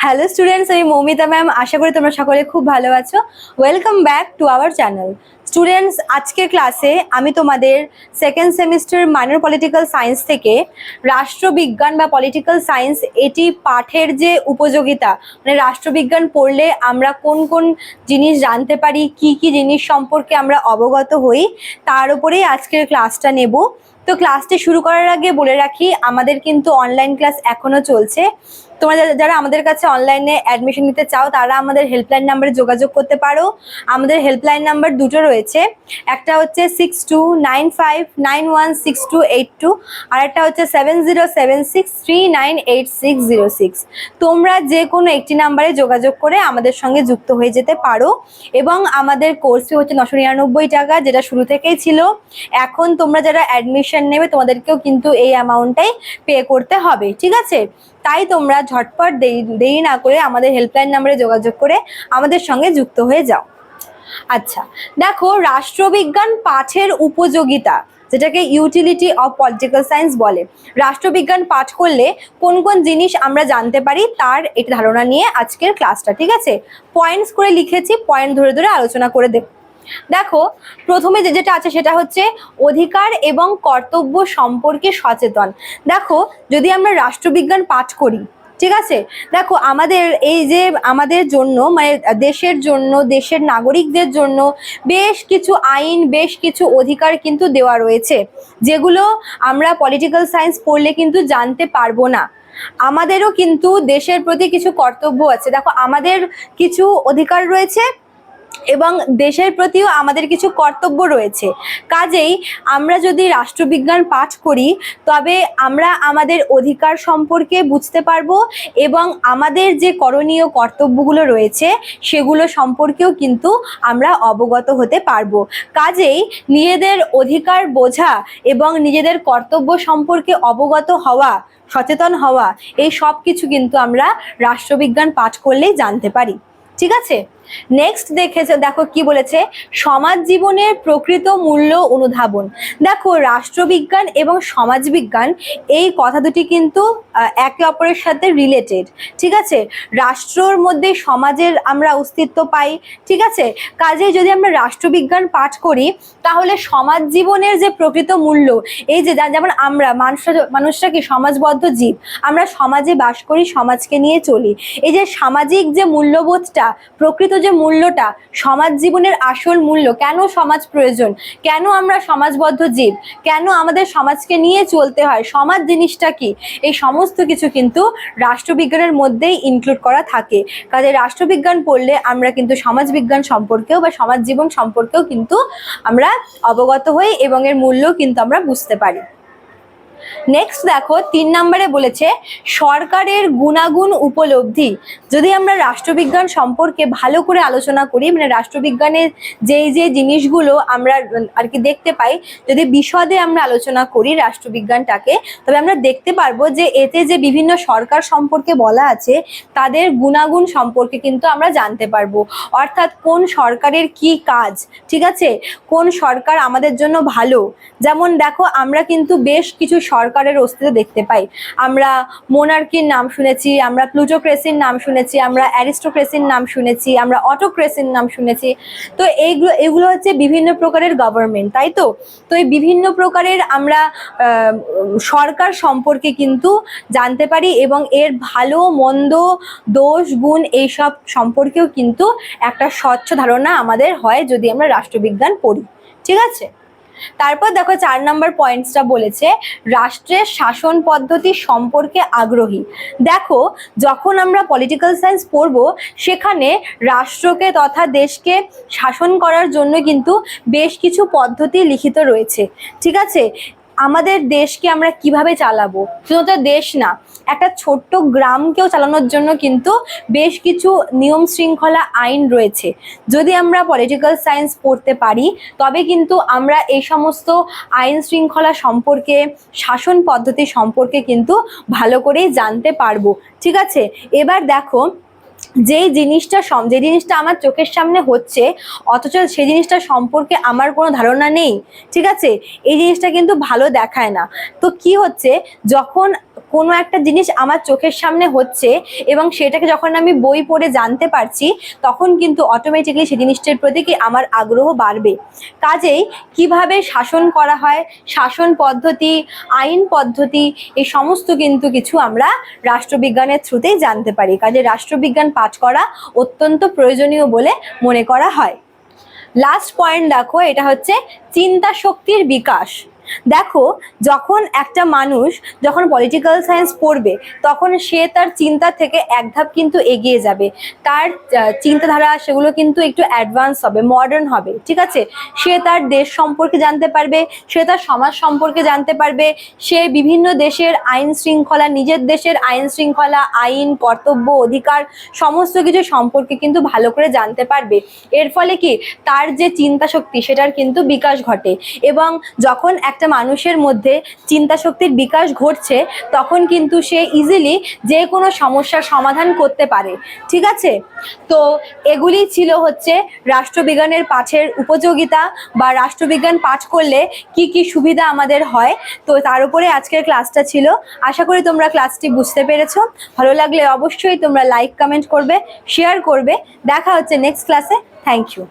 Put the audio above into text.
Hello students, আমি Moumita ma'am. আশা করি তোমরা সকলে খুব ভালো আছো। Welcome back to our channel. Students, আজকের ক্লাসে আমি তোমাদের second semester minor political science থেকে রাষ্ট্রবিজ্ঞান বা পলিটিক্যাল সায়েন্স এটি পাঠের যে উপযোগিতা, মানে রাষ্ট্রবিজ্ঞান পড়লে আমরা কোন কোন জিনিস জানতে পারি, কি কি জিনিস সম্পর্কে আমরা অবগত হই, তার উপরেই আজকের ক্লাসটা নেব। তো ক্লাসটি শুরু করার আগে বলে রাখি, আমাদের কিন্তু অনলাইন ক্লাস এখনো চলছে। তোমরা যারা আমাদের কাছে অনলাইনে অ্যাডমিশন নিতে চাও তারা আমাদের হেল্পলাইন নাম্বারে যোগাযোগ করতে পারো। আমাদের হেল্পলাইন নাম্বার দুটো রয়েছে, একটা হচ্ছে 6295916282, আর একটা হচ্ছে 7076398606। তোমরা যে কোনো একটি নাম্বারে যোগাযোগ করে আমাদের সঙ্গে যুক্ত হয়ে যেতে পারো। এবং আমাদের কোর্স ফি হচ্ছে 999 টাকা, যেটা শুরু থেকেই ছিল। এখন তোমরা যারা অ্যাডমিশন নেবে তোমাদেরকেও কিন্তু এই অ্যামাউন্টটাই পে করতে হবে, ঠিক আছে? তাই তোমরা ঝটপট দেরি না করে আমাদের হেল্পলাইন নাম্বারে যোগাযোগ করে আমাদের সঙ্গে যুক্ত হয়ে যাও। আচ্ছা, দেখো, রাষ্ট্রবিজ্ঞান পাঠের উপযোগিতা, যেটাকে ইউটিলিটি অফ পলিটিক্যাল সায়েন্স বলে। রাষ্ট্রবিজ্ঞান পাঠ করলে কোন কোন জিনিস আমরা জানতে পারি তার একটি ধারণা নিয়ে আজকের ক্লাসটা, ঠিক আছে? পয়েন্টস করে লিখেছি, পয়েন্ট ধরে ধরে আলোচনা করে দেব। দেখো, প্রথমে যেটা আছে সেটা হচ্ছে অধিকার এবং কর্তব্য সম্পর্কে সচেতন। দেখো, যদি আমরা রাষ্ট্রবিজ্ঞান পাঠ করি, ঠিক আছে, দেখো আমাদের এই যে আমাদের জন্য, মানে দেশের জন্য, দেশের নাগরিকদের জন্য বেশ কিছু আইন, বেশ কিছু অধিকার কিন্তু দেওয়া রয়েছে, যেগুলো আমরা পলিটিক্যাল সায়েন্স পড়লে কিন্তু জানতে পারবো না। আমাদেরও কিন্তু দেশের প্রতি কিছু কর্তব্য আছে। দেখো, আমাদের কিছু অধিকার রয়েছে এবং দেশের প্রতিও আমাদের কিছু কর্তব্য রয়েছে। কাজেই আমরা যদি রাষ্ট্রবিজ্ঞান পাঠ করি তবে আমরা আমাদের অধিকার সম্পর্কে বুঝতে পারবো এবং আমাদের যে করণীয় কর্তব্যগুলো রয়েছে সেগুলো সম্পর্কেও কিন্তু আমরা অবগত হতে পারবো। কাজেই নিজেদের অধিকার বোঝা এবং নিজেদের কর্তব্য সম্পর্কে অবগত হওয়া, সচেতন হওয়া, এই সব কিছু কিন্তু আমরা রাষ্ট্রবিজ্ঞান পাঠ করলেই জানতে পারি, ঠিক আছে? নেক্সট দেখো কি বলেছে, সমাজ জীবনের প্রকৃত মূল্য অনুধাবন। দেখো, রাষ্ট্রবিজ্ঞান এবং সমাজবিজ্ঞান এই কথা দুটি কিন্তু একে অপরের সাথে রিলেটেড, ঠিক আছে? রাষ্ট্রর মধ্যে সমাজের আমরা অস্তিত্ব পাই, ঠিক আছে? কাজেই যদি আমরা রাষ্ট্রবিজ্ঞান পাঠ করি তাহলে সমাজ জীবনের যে প্রকৃত মূল্য, এই যে যেমন আমরা মানুষরা কি সমাজবদ্ধ জীব, আমরা সমাজে বাস করি, সমাজকে নিয়ে চলি। এই যে সামাজিক যে মূল্যবোধটা, প্রকৃত যে মূল্যটা, সমাজ জীবনের আসল মূল্য, কেন সমাজ প্রয়োজন, কেন আমরা সমাজবদ্ধ জীব, কেন আমাদের সমাজকে নিয়ে চলতে হয়, সমাজ জিনিসটা কি, এই সমস্ত কিছু কিন্তু রাষ্ট্রবিজ্ঞানের মধ্যেই ইনক্লুড করা থাকে। কাজে রাষ্ট্রবিজ্ঞান পড়লে আমরা কিন্তু সমাজবিজ্ঞান সম্পর্কেও বা সমাজ জীবন সম্পর্কেও কিন্তু আমরা অবগত হই এবং এর মূল্য কিন্তু আমরা বুঝতে পারি। নেক্সট দেখো, 3 নম্বরে বলেছে সরকারের গুণাগুণ উপলব্ধি। যদি আমরা রাষ্ট্রবিজ্ঞান সম্পর্কে ভালো করে আলোচনা করি, মানে রাষ্ট্রবিজ্ঞানের যে জিনিসগুলো আমরা আর কি দেখতে পাই, যদি বিশদে আমরা আলোচনা করি রাষ্ট্রবিজ্ঞানটাকে, তবে আমরা দেখতে পারবো যে এতে যে বিভিন্ন সরকার সম্পর্কে বলা আছে তাদের গুণাগুণ সম্পর্কে কিন্তু আমরা জানতে পারবো। অর্থাৎ কোন সরকারের কি কাজ, ঠিক আছে, কোন সরকার আমাদের জন্য ভালো। যেমন দেখো, আমরা কিন্তু বেশ কিছু সরকারের অস্তিত্ব দেখতে পাই। আমরা মোনার্কির নাম শুনেছি, আমরা প্লুটোক্রেসির নাম শুনেছি, আমরা অ্যারিস্টোক্রেসির নাম শুনেছি, আমরা অটোক্রেসির নাম শুনেছি। তো এগুলো হচ্ছে বিভিন্ন প্রকারের গভর্নমেন্ট, তাই তো? তো এই বিভিন্ন প্রকারের আমরা সরকার সম্পর্কে কিন্তু জানতে পারি এবং এর ভালো মন্দ, দোষ গুণ এইসব সম্পর্কেও কিন্তু একটা স্বচ্ছ ধারণা আমাদের হয় যদি আমরা রাষ্ট্রবিজ্ঞান পড়ি, ঠিক আছে? তারপর দেখো, 4 নম্বর পয়েন্টসটা বলেছে রাষ্ট্রের শাসন পদ্ধতি সম্পর্কে আগ্রহী। দেখো, যখন আমরা পলিটিক্যাল সায়েন্স পড়বো সেখানে রাষ্ট্রকে তথা দেশকে শাসন করার জন্য কিন্তু বেশ কিছু পদ্ধতি লিখিত রয়েছে, ঠিক আছে? আমাদের দেশকে আমরা কিভাবে চালাবো, শুধুমাত্র দেশ না, একটা ছোট্ট গ্রামকেও চালানোর জন্য কিন্তু বেশ কিছু নিয়ম শৃঙ্খলা, আইন রয়েছে। যদি আমরা পলিটিক্যাল সায়েন্স পড়তে পারি তবে কিন্তু আমরা এই সমস্ত আইন শৃঙ্খলা সম্পর্কে, শাসন পদ্ধতি সম্পর্কে কিন্তু ভালো করেই জানতে পারবো, ঠিক আছে? এবার দেখো, যে জিনিসটা আমার চোখের সামনে হচ্ছে, অথচ সেই জিনিসটা সম্পর্কে আমার কোনো ধারণা নেই, ঠিক আছে, এই জিনিসটা কিন্তু ভালো দেখায় না। তো কি হচ্ছে, যখন কোনো একটা জিনিস আমার চোখের সামনে হচ্ছে এবং সেটাকে যখন আমি বই পড়ে জানতে পারছি, তখন কিন্তু অটোমেটিক্যালি সেই জিনিসটার প্রতি কি আমার আগ্রহ বাড়বে। কাজেই কিভাবে শাসন করা হয়, শাসন পদ্ধতি, আইন পদ্ধতি, এই সমস্ত কিন্তু কিছু আমরা রাষ্ট্রবিজ্ঞানের থ্রুতেই জানতে পারি। কাজে রাষ্ট্রবিজ্ঞান পাঠ করা অত্যন্ত প্রয়োজনীয় বলে মনে করা হয়। লাস্ট পয়েন্ট দেখো, এটা হচ্ছে চিন্তা শক্তির বিকাশ। দেখো, যখন একটা মানুষ যখন পলিটিক্যাল সায়েন্স পড়বে, তখন সে তার চিন্তা থেকে এক ধাপ কিন্তু এগিয়ে যাবে। তার চিন্তাধারা সেগুলো কিন্তু একটু অ্যাডভান্স হবে, মডার্ন হবে, ঠিক আছে। সে তার দেশ সম্পর্কে জানতে পারবে, সে তার সমাজ সম্পর্কে জানতে পারবে, সে বিভিন্ন দেশের আইন শৃঙ্খলা, নিজের দেশের আইন শৃঙ্খলা, আইন, কর্তব্য, অধিকার সমস্ত কিছু সম্পর্কে কিন্তু ভালো করে জানতে পারবে। এর ফলে কি তার যে চিন্তা শক্তি সেটার কিন্তু বিকাশ ঘটে। এবং যখন একটা মানুষের মধ্যে চিন্তা শক্তির বিকাশ ঘটছে, তখন কিন্তু সে ইজিলি যে কোনো সমস্যার সমাধান করতে পারে, ঠিক আছে। তো এগুলি ছিল হচ্ছে রাষ্ট্রবিজ্ঞানের পাঠের উপযোগিতা, বা রাষ্ট্রবিজ্ঞান পাঠ করলে কি কি সুবিধা আমাদের হয়। তো তার উপরে আজকের ক্লাসটা ছিল। আশা করি তোমরা ক্লাসটি বুঝতে পেরেছো। ভালো লাগলে অবশ্যই তোমরা লাইক, কমেন্ট করবে, শেয়ার করবে। দেখা হচ্ছে নেক্সট ক্লাসে। Thank you.